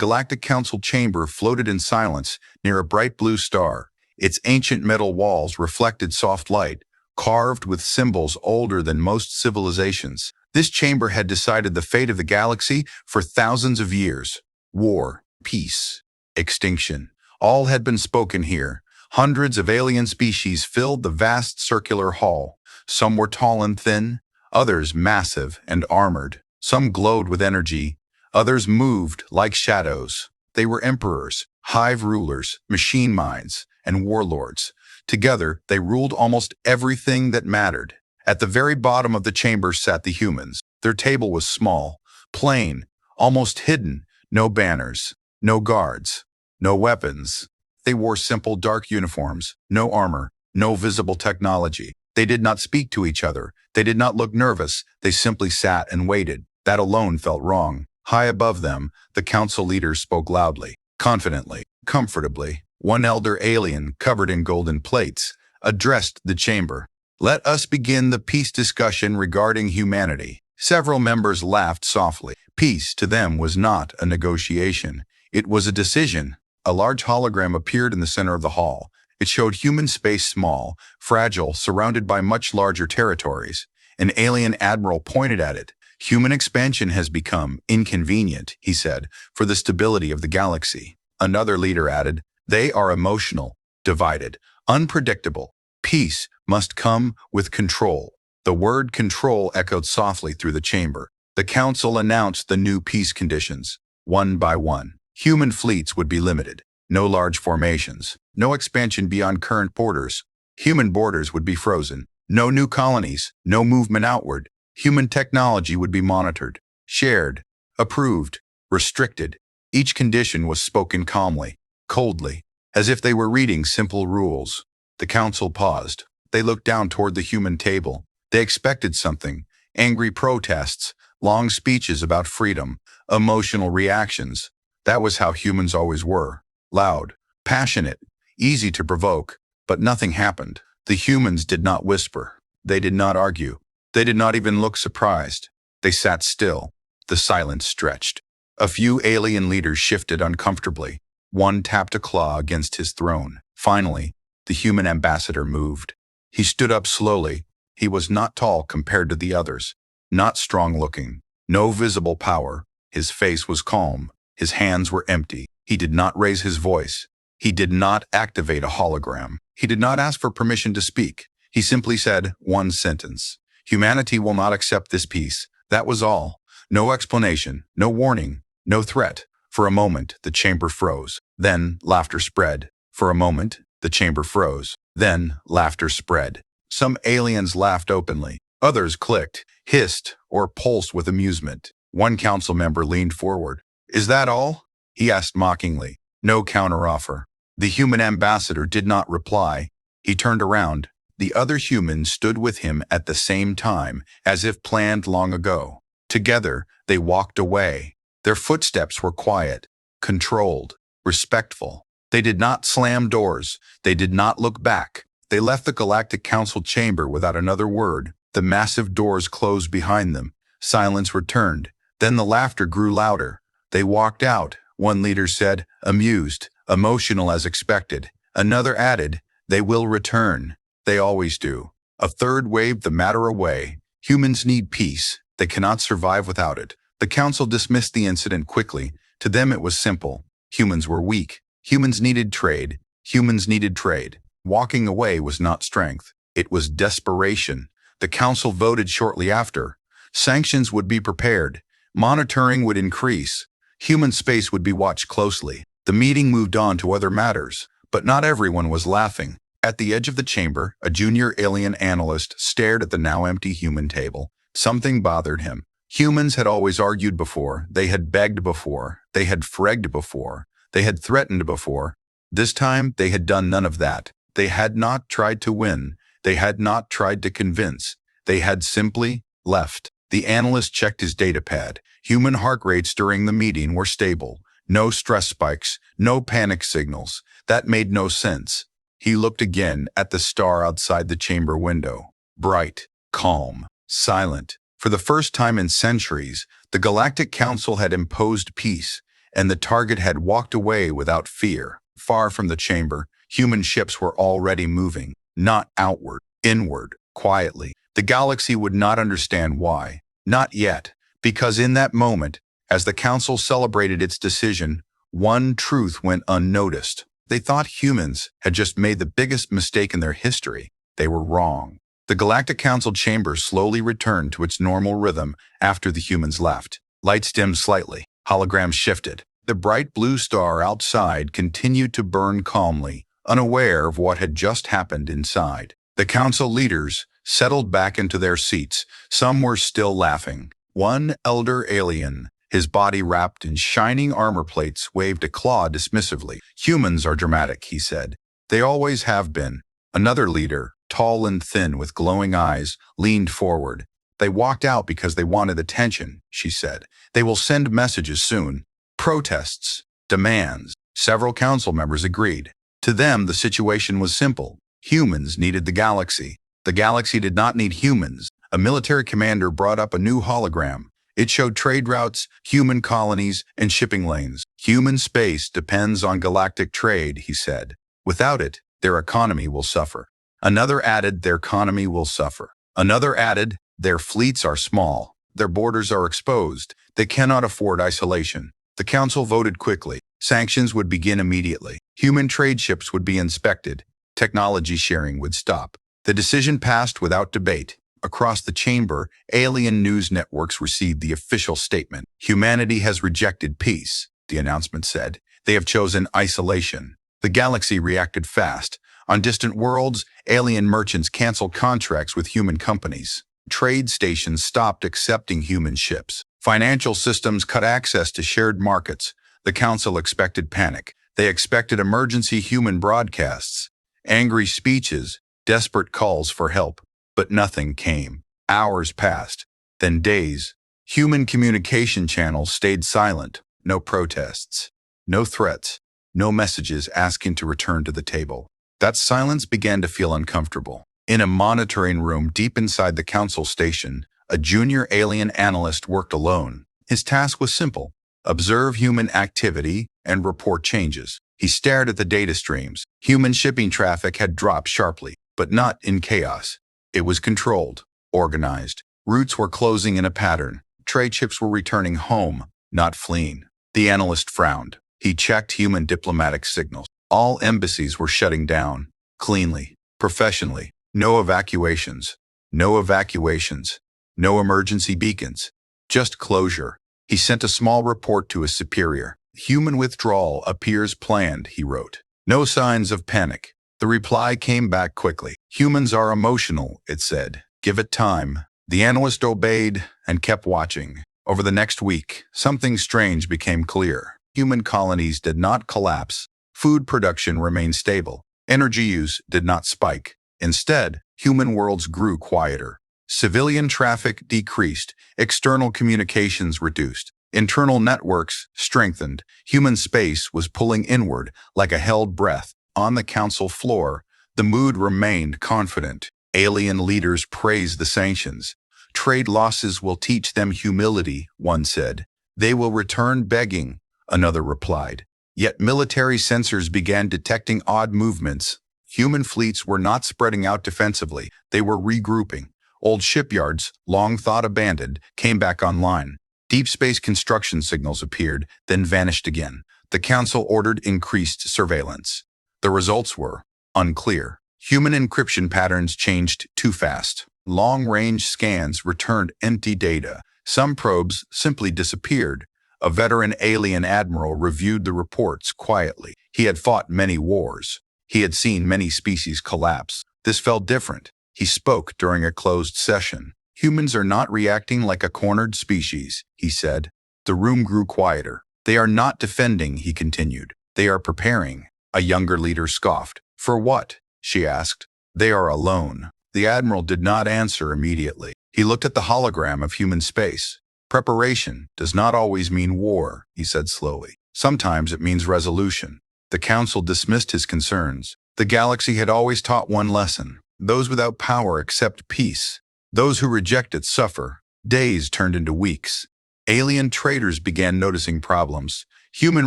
Galactic Council chamber floated in silence near a bright blue star. Its ancient metal walls reflected soft light, carved with symbols older than most civilizations. This chamber had decided the fate of the galaxy for thousands of years. War, peace, extinction. All had been spoken here. Hundreds of alien species filled the vast circular hall. Some were tall and thin, others massive and armored. Some glowed with energy, others moved like shadows. They were emperors, hive rulers, machine minds, and warlords. Together, they ruled almost everything that mattered. At the very bottom of the chamber sat the humans. Their table was small, plain, almost hidden. No banners, no guards, no weapons. They wore simple dark uniforms, no armor, no visible technology. They did not speak to each other. They did not look nervous. They simply sat and waited. That alone felt wrong. High above them, the council leaders spoke loudly, confidently, comfortably. One elder alien, covered in golden plates, addressed the chamber. "Let us begin the peace discussion regarding humanity." Several members laughed softly. Peace to them was not a negotiation. It was a decision. A large hologram appeared in the center of the hall. It showed human space small, fragile, surrounded by much larger territories. An alien admiral pointed at it. "Human expansion has become inconvenient," he said, "for the stability of the galaxy." Another leader added, "They are emotional, divided, unpredictable. Peace must come with control." The word control echoed softly through the chamber. The council announced the new peace conditions. One by one, human fleets would be limited. No large formations. No expansion beyond current borders. Human borders would be frozen. No new colonies. No movement outward. Human technology would be monitored, shared, approved, restricted. Each condition was spoken calmly, coldly, as if they were reading simple rules. The council paused. They looked down toward the human table. They expected something: angry protests, long speeches about freedom, emotional reactions. That was how humans always were. Loud, passionate, easy to provoke, but nothing happened. The humans did not whisper. They did not argue. They did not even look surprised. They sat still. The silence stretched. A few alien leaders shifted uncomfortably. One tapped a claw against his throne. Finally, the human ambassador moved. He stood up slowly. He was not tall compared to the others, not strong-looking, no visible power. His face was calm. His hands were empty. He did not raise his voice. He did not activate a hologram. He did not ask for permission to speak. He simply said one sentence: "Humanity will not accept this peace." That was all. No explanation, no warning, no threat. For a moment, the chamber froze. Then laughter spread. For a moment, the chamber froze. Then laughter spread. Some aliens laughed openly. Others clicked, hissed, or pulsed with amusement. One council member leaned forward. "Is that all?" he asked mockingly. No counteroffer. The human ambassador did not reply. He turned around. The other humans stood with him at the same time, as if planned long ago. Together, they walked away. Their footsteps were quiet, controlled, respectful. They did not slam doors. They did not look back. They left the Galactic Council chamber without another word. The massive doors closed behind them. Silence returned. Then the laughter grew louder. They walked out. One leader said, amused, emotional as expected. Another added, "They will return. They always do." A third waved the matter away. Humans need peace. They cannot survive without it. The council dismissed the incident quickly. To them it was simple. Humans were weak. Humans needed trade. Humans needed trade. Walking away was not strength. It was desperation. The council voted shortly after. Sanctions would be prepared. Monitoring would increase. Human space would be watched closely. The meeting moved on to other matters, but not everyone was laughing. At the edge of the chamber, a junior alien analyst stared at the now empty human table. Something bothered him. Humans had always argued before. They had begged before. They had fregged before. They had threatened before. This time, they had done none of that. They had not tried to win. They had not tried to convince. They had simply left. The analyst checked his datapad. Human heart rates during the meeting were stable. No stress spikes, no panic signals. That made no sense. He looked again at the star outside the chamber window. Bright, calm, silent. For the first time in centuries, the Galactic Council had imposed peace, and the target had walked away without fear. Far from the chamber, human ships were already moving, not outward, inward, quietly. The galaxy would not understand why. Not yet, because in that moment, as the Council celebrated its decision, one truth went unnoticed. They thought humans had just made the biggest mistake in their history. They were wrong. The Galactic Council chamber slowly returned to its normal rhythm after the humans left. Lights dimmed slightly. Holograms shifted. The bright blue star outside continued to burn calmly, unaware of what had just happened inside. The council leaders settled back into their seats. Some were still laughing. One elder alien, his body wrapped in shining armor plates, waved a claw dismissively. "Humans are dramatic," he said. "They always have been." Another leader, tall and thin with glowing eyes, leaned forward. "They walked out because they wanted attention," she said. "They will send messages soon. Protests, demands." Several council members agreed. To them, the situation was simple. Humans needed the galaxy. The galaxy did not need humans. A military commander brought up a new hologram. It showed trade routes, human colonies, and shipping lanes. "Human space depends on galactic trade," he said. "Without it, their economy will suffer." Another added, "Their economy will suffer." Another added, "Their fleets are small. Their borders are exposed. They cannot afford isolation." The council voted quickly. Sanctions would begin immediately. Human trade ships would be inspected. Technology sharing would stop. The decision passed without debate. Across the chamber, alien news networks received the official statement. "Humanity has rejected peace," the announcement said. "They have chosen isolation." The galaxy reacted fast. On distant worlds, alien merchants canceled contracts with human companies. Trade stations stopped accepting human ships. Financial systems cut access to shared markets. The council expected panic. They expected emergency human broadcasts, angry speeches, desperate calls for help. But nothing came. Hours passed, then days. Human communication channels stayed silent. No protests, no threats, no messages asking to return to the table. That silence began to feel uncomfortable. In a monitoring room deep inside the council station, a junior alien analyst worked alone. His task was simple: observe human activity and report changes. He stared at the data streams. Human shipping traffic had dropped sharply, but not in chaos. It was controlled, organized. Routes were closing in a pattern. Trade ships were returning home, not fleeing. The analyst frowned. He checked human diplomatic signals. All embassies were shutting down, cleanly, professionally. No evacuations. No evacuations. No emergency beacons. Just closure. He sent a small report to his superior. "Human withdrawal appears planned," he wrote. "No signs of panic." The reply came back quickly. "Humans are emotional," it said. "Give it time." The analyst obeyed and kept watching. Over the next week, something strange became clear. Human colonies did not collapse. Food production remained stable. Energy use did not spike. Instead, human worlds grew quieter. Civilian traffic decreased. External communications reduced. Internal networks strengthened. Human space was pulling inward like a held breath. On the council floor, the mood remained confident. Alien leaders praised the sanctions. "Trade losses will teach them humility," one said. "They will return begging," another replied. Yet military sensors began detecting odd movements. Human fleets were not spreading out defensively. They were regrouping. Old shipyards, long thought abandoned, came back online. Deep space construction signals appeared, then vanished again. The council ordered increased surveillance. The results were unclear. Human encryption patterns changed too fast. Long-range scans returned empty data. Some probes simply disappeared. A veteran alien admiral reviewed the reports quietly. He had fought many wars. He had seen many species collapse. This felt different. He spoke during a closed session. "Humans are not reacting like a cornered species," he said. The room grew quieter. "They are not defending," he continued. "They are preparing." A younger leader scoffed. "For what?" she asked. "They are alone." The admiral did not answer immediately. He looked at the hologram of human space. "Preparation does not always mean war," he said slowly. "Sometimes it means resolution." The council dismissed his concerns. The galaxy had always taught one lesson: those without power accept peace. Those who reject it suffer. Days turned into weeks. Alien traders began noticing problems. Human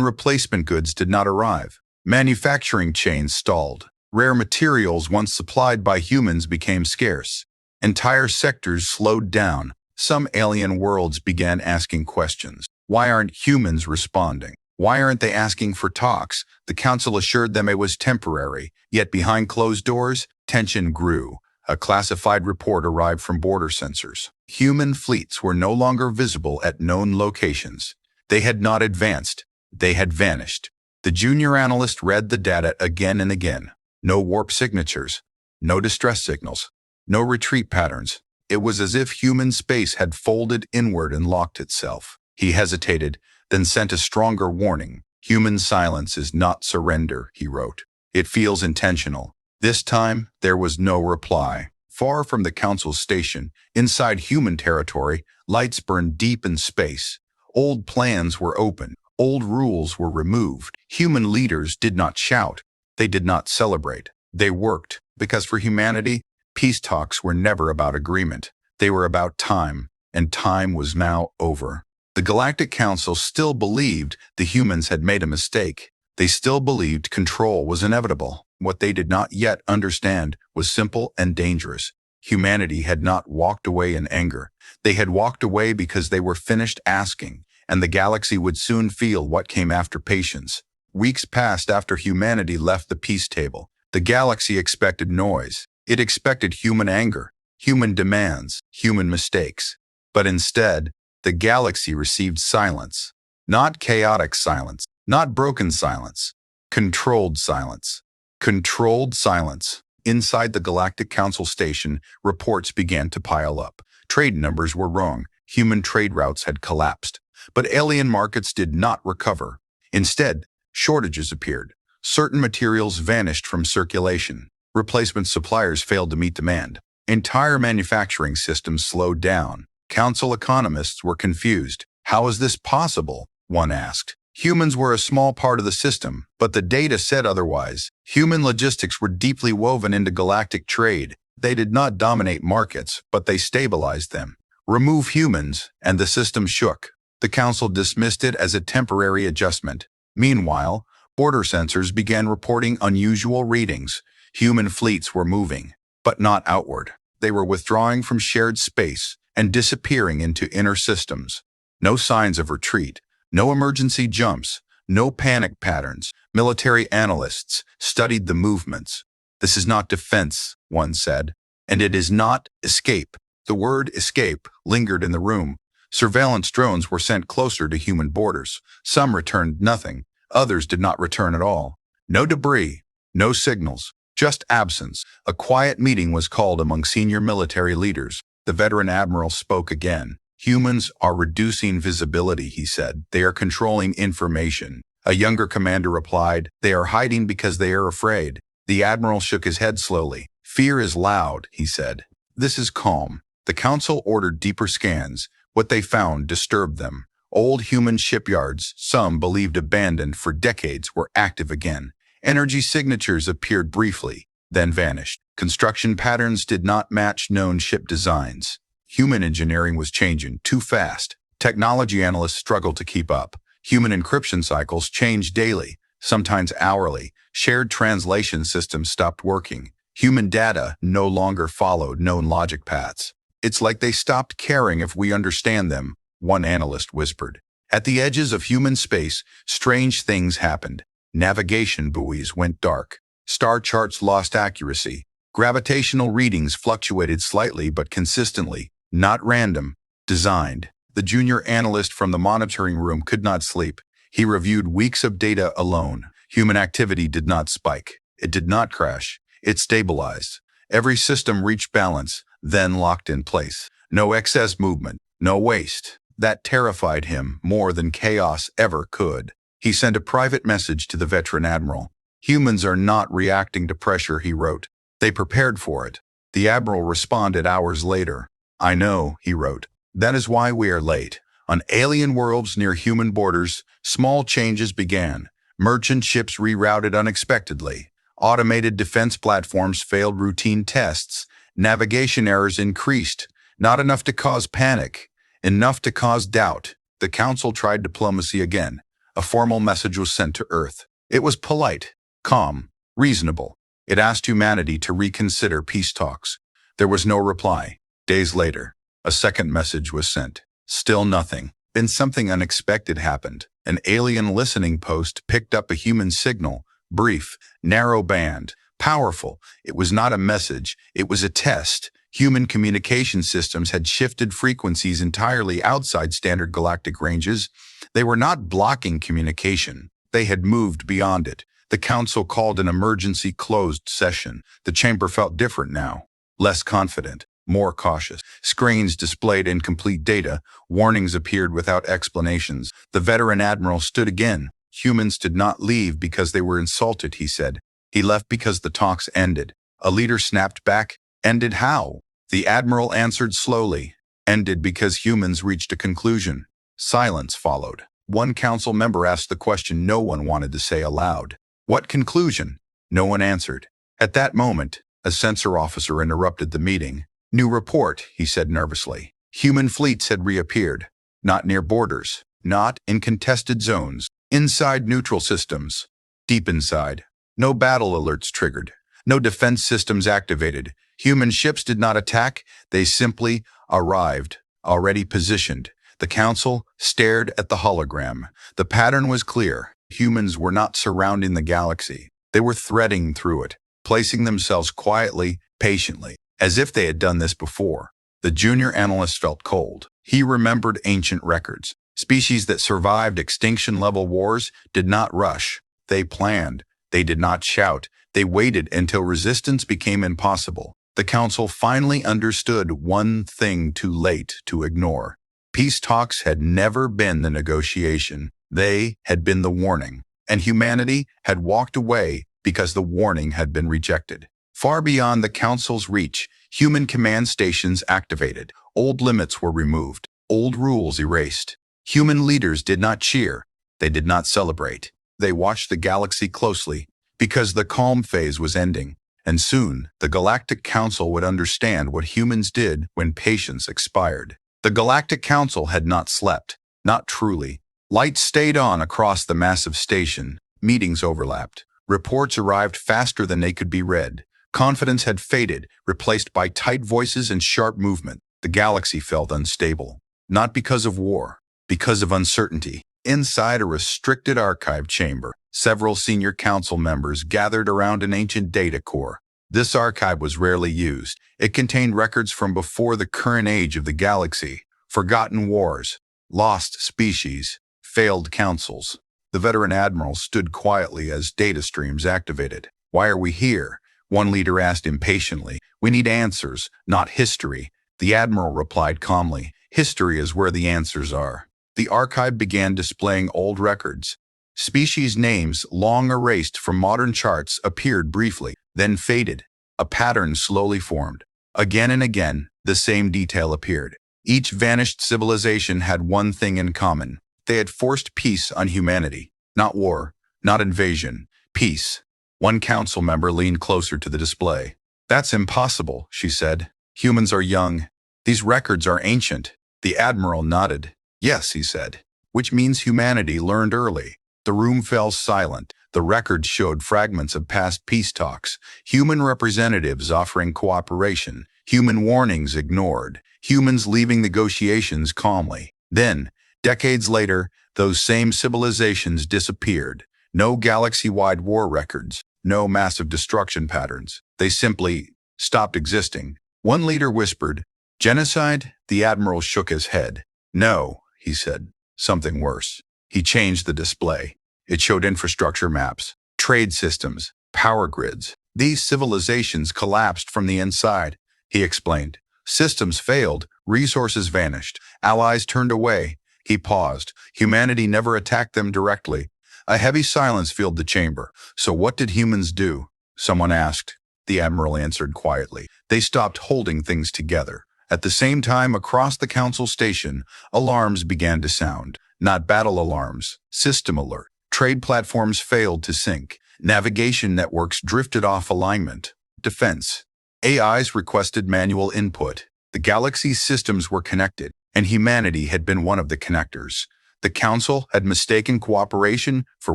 replacement goods did not arrive. Manufacturing chains stalled. Rare materials once supplied by humans became scarce. Entire sectors slowed down. Some alien worlds began asking questions. Why aren't humans responding? Why aren't they asking for talks? The council assured them it was temporary, yet behind closed doors, tension grew. A classified report arrived from border sensors. Human fleets were no longer visible at known locations. They had not advanced. They had vanished. The junior analyst read the data again and again. No warp signatures. No distress signals. No retreat patterns. It was as if human space had folded inward and locked itself. He hesitated, then sent a stronger warning. Human silence is not surrender, he wrote. It feels intentional. This time, there was no reply. Far from the council's station, inside human territory, lights burned deep in space. Old plans were open. Old rules were removed. Human leaders did not shout. They did not celebrate. They worked, because for humanity, peace talks were never about agreement. They were about time, and time was now over. The Galactic Council still believed the humans had made a mistake. They still believed control was inevitable. What they did not yet understand was simple and dangerous. Humanity had not walked away in anger. They had walked away because they were finished asking, and the galaxy would soon feel what came after patience. Weeks passed after humanity left the peace table. The galaxy expected noise. It expected human anger, human demands, human mistakes. But instead, the galaxy received silence. Not chaotic silence, not broken silence, controlled silence. Controlled silence. Inside the Galactic Council station, reports began to pile up. Trade numbers were wrong. Human trade routes had collapsed. But alien markets did not recover. Instead, shortages appeared. Certain materials vanished from circulation. Replacement suppliers failed to meet demand. Entire manufacturing systems slowed down. Council economists were confused. How is this possible? One asked. Humans were a small part of the system, but the data said otherwise. Human logistics were deeply woven into galactic trade. They did not dominate markets, but they stabilized them. Remove humans, and the system shook. The council dismissed it as a temporary adjustment. Meanwhile, border sensors began reporting unusual readings. Human fleets were moving, but not outward. They were withdrawing from shared space and disappearing into inner systems. No signs of retreat, no emergency jumps, no panic patterns. Military analysts studied the movements. This is not defense, one said, and it is not escape. The word escape lingered in the room. Surveillance drones were sent closer to human borders. Some returned nothing. Others did not return at all. No debris, no signals, just absence. A quiet meeting was called among senior military leaders. The veteran admiral spoke again. Humans are reducing visibility, he said. They are controlling information. A younger commander replied, they are hiding because they are afraid. The admiral shook his head slowly. Fear is loud, he said. This is calm. The council ordered deeper scans. What they found disturbed them. Old human shipyards, some believed abandoned for decades, were active again. Energy signatures appeared briefly, then vanished. Construction patterns did not match known ship designs. Human engineering was changing too fast. Technology analysts struggled to keep up. Human encryption cycles changed daily, sometimes hourly. Shared translation systems stopped working. Human data no longer followed known logic paths. It's like they stopped caring if we understand them, one analyst whispered. At the edges of human space, strange things happened. Navigation buoys went dark. Star charts lost accuracy. Gravitational readings fluctuated slightly but consistently, not random, designed. The junior analyst from the monitoring room could not sleep. He reviewed weeks of data alone. Human activity did not spike. It did not crash. It stabilized. Every system reached balance, then locked in place. No excess movement, no waste. That terrified him more than chaos ever could. He sent a private message to the veteran admiral. Humans are not reacting to pressure, he wrote. They prepared for it. The admiral responded hours later. I know, he wrote. That is why we are late. On alien worlds near human borders, small changes began. Merchant ships rerouted unexpectedly. Automated defense platforms failed routine tests. Navigation errors increased. Not enough to cause panic. Enough to cause doubt. The council tried diplomacy again. A formal message was sent to Earth. It was polite, calm, reasonable. It asked humanity to reconsider peace talks. There was no reply. Days later, a second message was sent. Still nothing. Then something unexpected happened. An alien listening post picked up a human signal, brief, narrow band, powerful. It was not a message, it was a test. Human communication systems had shifted frequencies entirely outside standard galactic ranges. They were not blocking communication. They had moved beyond it. The council called an emergency closed session. The chamber felt different now, less confident, more cautious. Screens displayed incomplete data. Warnings appeared without explanations. The veteran admiral stood again. Humans did not leave because they were insulted, he said. He left because the talks ended. A leader snapped back. Ended how? The admiral answered slowly. Ended because humans reached a conclusion. Silence followed. One council member asked the question no one wanted to say aloud. What conclusion? No one answered. At that moment, a sensor officer interrupted the meeting. New report, he said nervously. Human fleets had reappeared. Not near borders. Not in contested zones. Inside neutral systems. Deep inside. No battle alerts triggered. No defense systems activated. Human ships did not attack. They simply arrived, already positioned. The council stared at the hologram. The pattern was clear. Humans were not surrounding the galaxy. They were threading through it, placing themselves quietly, patiently, as if they had done this before. The junior analyst felt cold. He remembered ancient records. Species that survived extinction-level wars did not rush. They planned. They did not shout. They waited until resistance became impossible. The council finally understood one thing too late to ignore. Peace talks had never been the negotiation. They had been the warning. And humanity had walked away because the warning had been rejected. Far beyond the council's reach, human command stations activated. Old limits were removed. Old rules erased. Human leaders did not cheer. They did not celebrate. They watched the galaxy closely because the calm phase was ending. And soon, the Galactic Council would understand what humans did when patience expired. The Galactic Council had not slept. Not truly. Lights stayed on across the massive station. Meetings overlapped. Reports arrived faster than they could be read. Confidence had faded, replaced by tight voices and sharp movement. The galaxy felt unstable. Not because of war, because of uncertainty. Inside a restricted archive chamber, several senior council members gathered around an ancient data core. This archive was rarely used. It contained records from before the current age of the galaxy, forgotten wars, lost species, failed councils. The veteran admiral stood quietly as data streams activated. Why are we here? One leader asked impatiently. We need answers, not history. The admiral replied calmly. History is where the answers are. The archive began displaying old records. Species names, long erased from modern charts, appeared briefly, then faded. A pattern slowly formed. Again and again, the same detail appeared. Each vanished civilization had one thing in common. They had forced peace on humanity. Not war, not invasion. Peace. One council member leaned closer to the display. That's impossible, she said. Humans are young. These records are ancient. The admiral nodded. Yes, he said. Which means humanity learned early. The room fell silent. The records showed fragments of past peace talks, human representatives offering cooperation, human warnings ignored, humans leaving negotiations calmly. Then, decades later, those same civilizations disappeared. No galaxy-wide war records, no massive destruction patterns. They simply stopped existing. One leader whispered, "Genocide?" The admiral shook his head. "No," he said. "Something worse." He changed the display. It showed infrastructure maps, trade systems, power grids. These civilizations collapsed from the inside, he explained. Systems failed, resources vanished, allies turned away. He paused. Humanity never attacked them directly. A heavy silence filled the chamber. So what did humans do? Someone asked. The admiral answered quietly. They stopped holding things together. At the same time, across the council station, alarms began to sound. Not battle alarms, system alert. Trade platforms failed to sync. Navigation networks drifted off alignment. Defense. AIs requested manual input. The galaxy's systems were connected, and humanity had been one of the connectors. The Council had mistaken cooperation for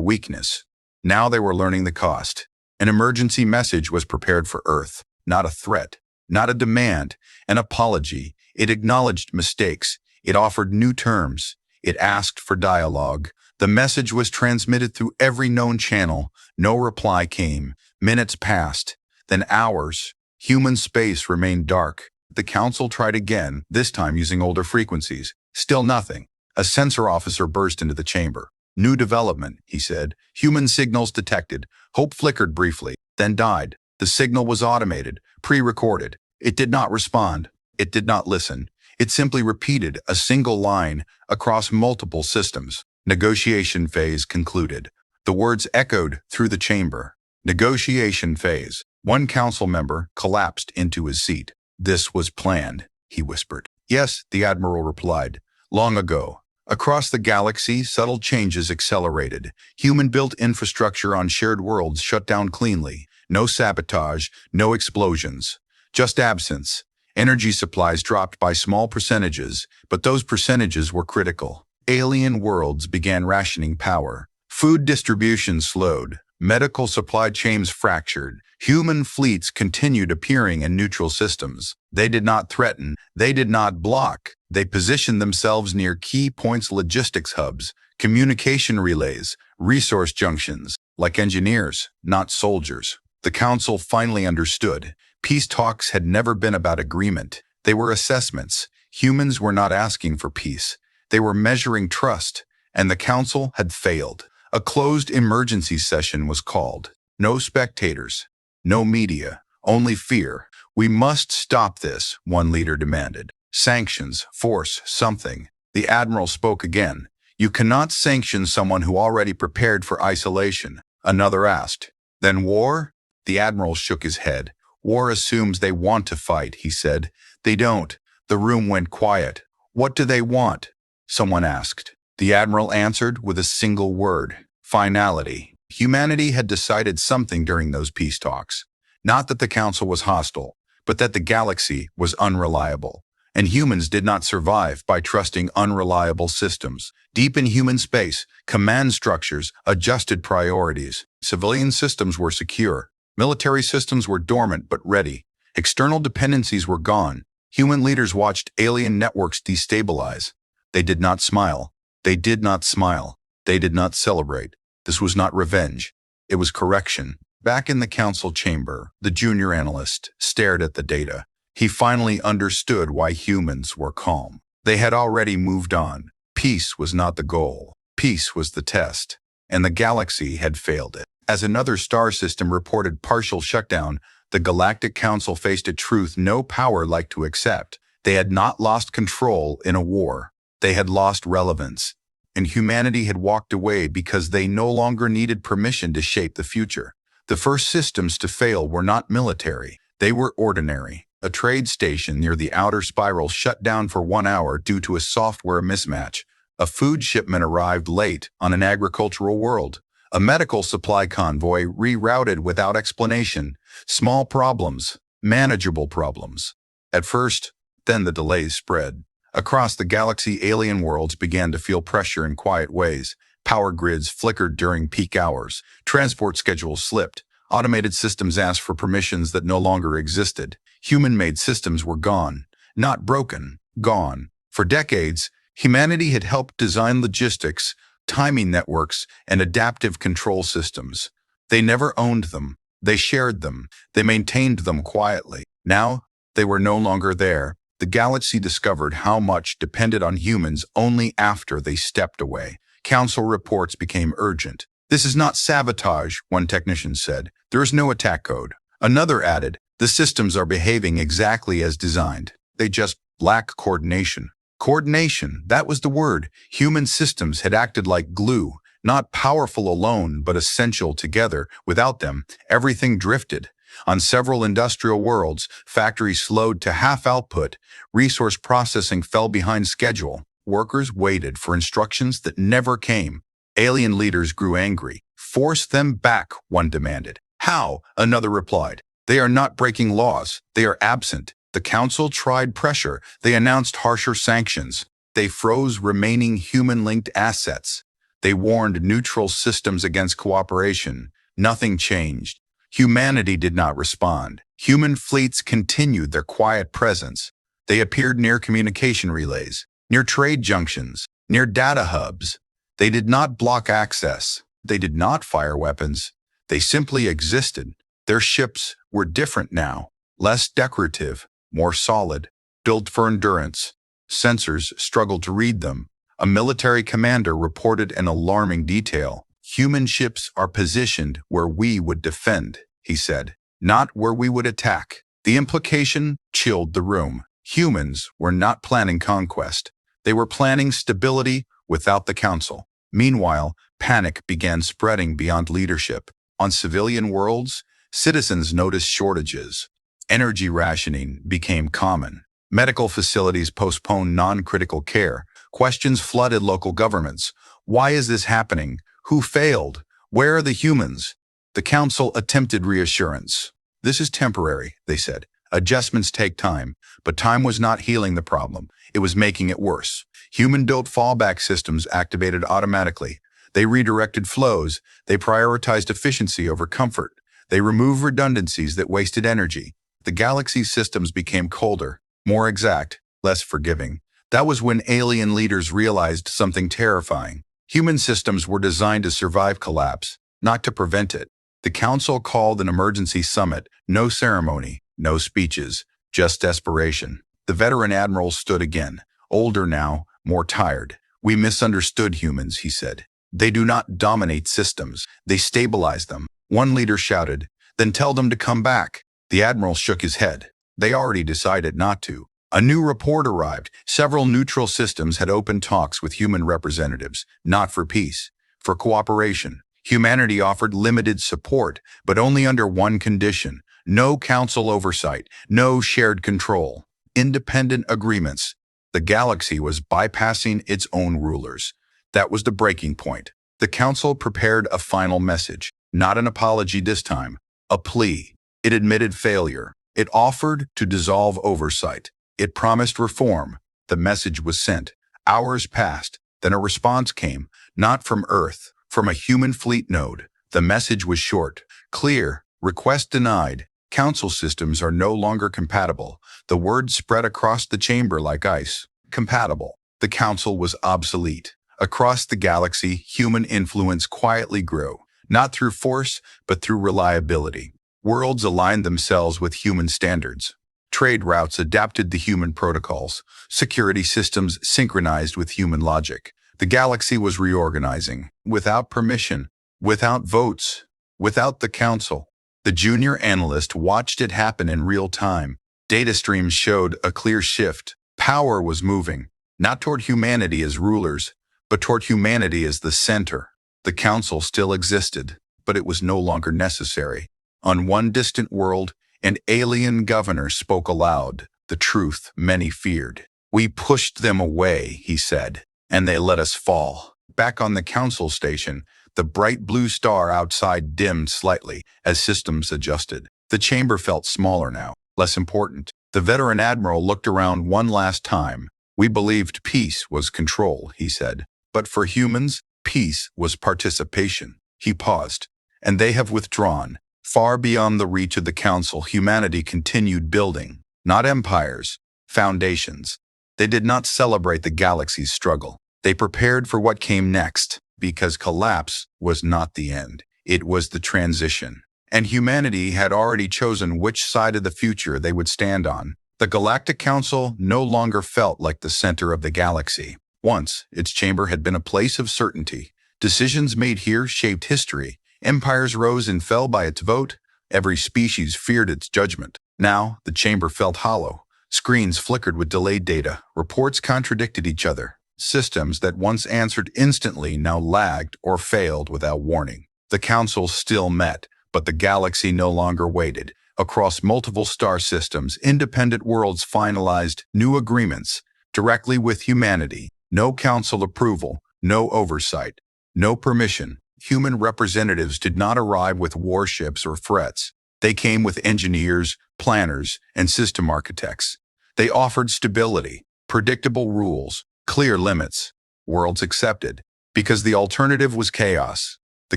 weakness. Now they were learning the cost. An emergency message was prepared for Earth, not a threat, not a demand, an apology. It acknowledged mistakes. It offered new terms. It asked for dialogue. The message was transmitted through every known channel. No reply came. Minutes passed, then hours. Human space remained dark. The Council tried again, this time using older frequencies. Still nothing. A sensor officer burst into the chamber. New development, he said. Human signals detected. Hope flickered briefly, then died. The signal was automated, pre-recorded. It did not respond. It did not listen. It simply repeated a single line across multiple systems. Negotiation phase concluded. The words echoed through the chamber. Negotiation phase. One council member collapsed into his seat. This was planned, he whispered. Yes, the admiral replied. Long ago. Across the galaxy, subtle changes accelerated. Human-built infrastructure on shared worlds shut down cleanly. No sabotage, no explosions. Just absence. Energy supplies dropped by small percentages, but those percentages were critical. Alien worlds began rationing power. Food distribution slowed. Medical supply chains fractured. Human fleets continued appearing in neutral systems. They did not threaten. They did not block. They positioned themselves near key points, logistics hubs, communication relays, resource junctions, like engineers, not soldiers. The Council finally understood. Peace talks had never been about agreement. They were assessments. Humans were not asking for peace. They were measuring trust, and the Council had failed. A closed emergency session was called. No spectators, no media, only fear. We must stop this, one leader demanded. Sanctions, force, something. The admiral spoke again. You cannot sanction someone who already prepared for isolation, another asked. Then war? The admiral shook his head. War assumes they want to fight, he said. They don't. The room went quiet. What do they want? Someone asked. The admiral answered with a single word. Finality. Humanity had decided something during those peace talks. Not that the Council was hostile, but that the galaxy was unreliable. And humans did not survive by trusting unreliable systems. Deep in human space, command structures adjusted priorities. Civilian systems were secure. Military systems were dormant but ready. External dependencies were gone. Human leaders watched alien networks destabilize. They did not smile. They did not smile. They did not celebrate. This was not revenge. It was correction. Back in the council chamber, the junior analyst stared at the data. He finally understood why humans were calm. They had already moved on. Peace was not the goal. Peace was the test. And the galaxy had failed it. As another star system reported partial shutdown, the Galactic Council faced a truth no power liked to accept. They had not lost control in a war. They had lost relevance. And humanity had walked away because they no longer needed permission to shape the future. The first systems to fail were not military. They were ordinary. A trade station near the outer spiral shut down for 1 hour due to a software mismatch. A food shipment arrived late on an agricultural world. A medical supply convoy rerouted without explanation. Small problems, manageable problems. At first, then the delays spread. Across the galaxy, alien worlds began to feel pressure in quiet ways. Power grids flickered during peak hours. Transport schedules slipped. Automated systems asked for permissions that no longer existed. Human-made systems were gone. Not broken, gone. For decades, humanity had helped design logistics, timing networks, and adaptive control systems. They never owned them. They shared them. They maintained them quietly. Now, they were no longer there. The galaxy discovered how much depended on humans only after they stepped away. Council reports became urgent. This is not sabotage, one technician said. There is no attack code. Another added, the systems are behaving exactly as designed. They just lack coordination. Coordination, that was the word. Human systems had acted like glue, not powerful alone, but essential together. Without them, everything drifted. On several industrial worlds, factories slowed to half output. Resource processing fell behind schedule. Workers waited for instructions that never came. Alien leaders grew angry. Force them back, one demanded. How? Another replied. They are not breaking laws. They are absent. The council tried pressure. They announced harsher sanctions. They froze remaining human-linked assets. They warned neutral systems against cooperation. Nothing changed. Humanity did not respond. Human fleets continued their quiet presence. They appeared near communication relays, near trade junctions, near data hubs. They did not block access. They did not fire weapons. They simply existed. Their ships were different now, less decorative, more solid, built for endurance. Sensors struggled to read them. A military commander reported an alarming detail. Human ships are positioned where we would defend, he said, not where we would attack. The implication chilled the room. Humans were not planning conquest. They were planning stability without the council. Meanwhile, panic began spreading beyond leadership. On civilian worlds, citizens noticed shortages. Energy rationing became common. Medical facilities postponed non-critical care. Questions flooded local governments. Why is this happening? Who failed? Where are the humans? The council attempted reassurance. This is temporary, they said. Adjustments take time, but time was not healing the problem. It was making it worse. Human-built fallback systems activated automatically. They redirected flows. They prioritized efficiency over comfort. They removed redundancies that wasted energy. The galaxy's systems became colder, more exact, less forgiving. That was when alien leaders realized something terrifying. Human systems were designed to survive collapse, not to prevent it. The council called an emergency summit. No ceremony, no speeches, just desperation. The veteran admiral stood again, older now, more tired. We misunderstood humans, he said. They do not dominate systems. They stabilize them. One leader shouted, then tell them to come back. The admiral shook his head. They already decided not to. A new report arrived. Several neutral systems had opened talks with human representatives, not for peace, for cooperation. Humanity offered limited support, but only under one condition: no council oversight, no shared control. Independent agreements. The galaxy was bypassing its own rulers. That was the breaking point. The council prepared a final message, not an apology this time, a plea. It admitted failure. It offered to dissolve oversight. It promised reform. The message was sent. Hours passed. Then a response came, not from Earth, from a human fleet node. The message was short, clear, request denied. Council systems are no longer compatible. The word spread across the chamber like ice. Compatible. The council was obsolete. Across the galaxy, human influence quietly grew, not through force, but through reliability. Worlds aligned themselves with human standards. Trade routes adapted to human protocols. Security systems synchronized with human logic. The galaxy was reorganizing, without permission, without votes, without the council. The junior analyst watched it happen in real time. Data streams showed a clear shift. Power was moving, not toward humanity as rulers, but toward humanity as the center. The council still existed, but it was no longer necessary. On one distant world, an alien governor spoke aloud, the truth many feared. We pushed them away, he said, and they let us fall. Back on the council station, the bright blue star outside dimmed slightly as systems adjusted. The chamber felt smaller now, less important. The veteran admiral looked around one last time. We believed peace was control, he said. But for humans, peace was participation. He paused. And they have withdrawn. Far beyond the reach of the council, humanity continued building. Not empires, foundations. They did not celebrate the galaxy's struggle. They prepared for what came next, because collapse was not the end. It was the transition. And humanity had already chosen which side of the future they would stand on. The Galactic Council no longer felt like the center of the galaxy. Once, its chamber had been a place of certainty. Decisions made here shaped history. Empires rose and fell by its vote. Every species feared its judgment. Now, the chamber felt hollow. Screens flickered with delayed data. Reports contradicted each other. Systems that once answered instantly now lagged or failed without warning. The council still met, but the galaxy no longer waited. Across multiple star systems, independent worlds finalized new agreements directly with humanity. No council approval, no oversight, no permission. Human representatives did not arrive with warships or threats. They came with engineers, planners, and system architects. They offered stability, predictable rules, Clear limits. Worlds accepted. Because the alternative was chaos. The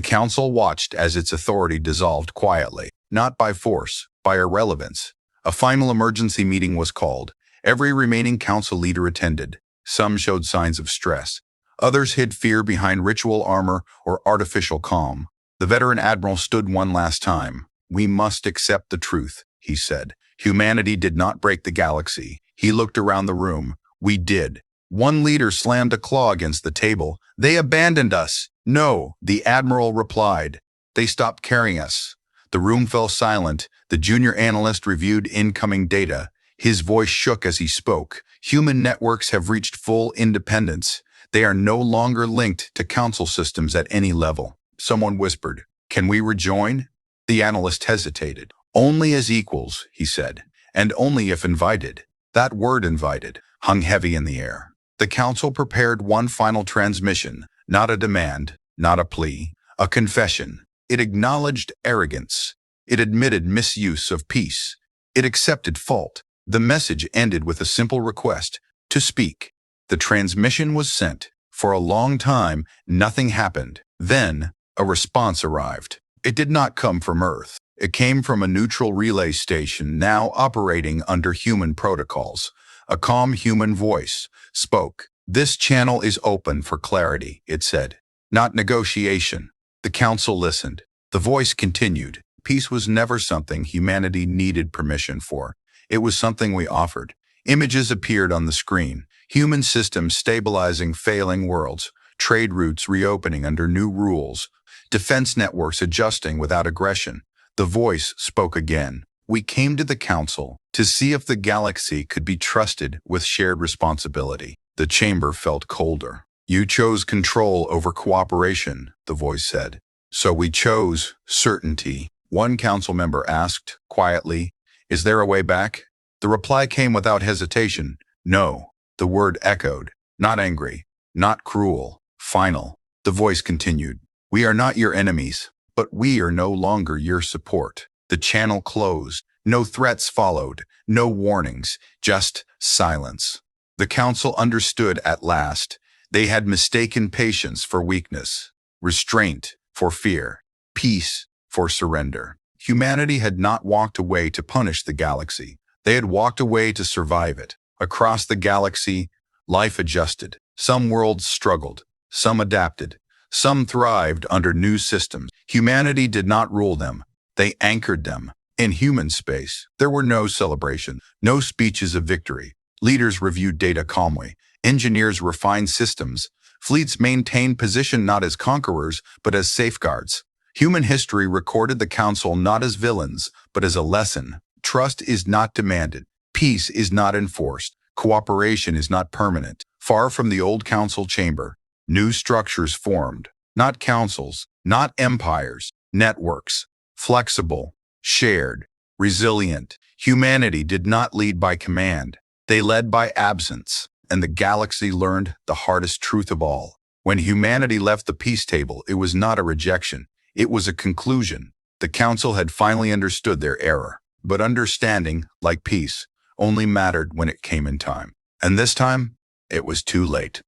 council watched as its authority dissolved quietly, not by force, by irrelevance. A final emergency meeting was called. Every remaining council leader attended. Some showed signs of stress. Others hid fear behind ritual armor or artificial calm. The veteran admiral stood one last time. "We must accept the truth," he said. "Humanity did not break the galaxy." He looked around the room. "We did." One leader slammed a claw against the table. "They abandoned us." "No," the admiral replied. "They stopped carrying us." The room fell silent. The junior analyst reviewed incoming data. His voice shook as he spoke. "Human networks have reached full independence. They are no longer linked to council systems at any level." Someone whispered, "Can we rejoin?" The analyst hesitated. "Only as equals," he said, "and only if invited." That word "invited" hung heavy in the air. The council prepared one final transmission, not a demand, not a plea, a confession. It acknowledged arrogance. It admitted misuse of peace. It accepted fault. The message ended with a simple request: to speak. The transmission was sent. For a long time, nothing happened. Then, a response arrived. It did not come from Earth. It came from a neutral relay station now operating under human protocols. A calm human voice spoke. "This channel is open for clarity," it said, "not negotiation." The council listened. The voice continued. "Peace was never something humanity needed permission for. It was something we offered." Images appeared on the screen. Human systems stabilizing failing worlds. Trade routes reopening under new rules. Defense networks adjusting without aggression. The voice spoke again. "We came to the council to see if the galaxy could be trusted with shared responsibility." The chamber felt colder. "You chose control over cooperation," the voice said. "So we chose certainty." One council member asked, quietly, "Is there a way back?" The reply came without hesitation. "No." The word echoed. Not angry, not cruel, final. The voice continued. "We are not your enemies, but we are no longer your support." The channel closed. No threats followed, no warnings, just silence. The council understood at last. They had mistaken patience for weakness, restraint for fear, peace for surrender. Humanity had not walked away to punish the galaxy. They had walked away to survive it. Across the galaxy, life adjusted. Some worlds struggled, some adapted, some thrived under new systems. Humanity did not rule them. They anchored them. In human space, there were no celebrations, no speeches of victory. Leaders reviewed data calmly. Engineers refined systems. Fleets maintained position not as conquerors, but as safeguards. Human history recorded the council not as villains, but as a lesson. Trust is not demanded. Peace is not enforced. Cooperation is not permanent. Far from the old council chamber, new structures formed. Not councils, not empires, networks. Flexible, shared, resilient. Humanity did not lead by command. They led by absence, and the galaxy learned the hardest truth of all. When humanity left the peace table, it was not a rejection. It was a conclusion. The council had finally understood their error. But understanding, like peace, only mattered when it came in time. And this time, it was too late.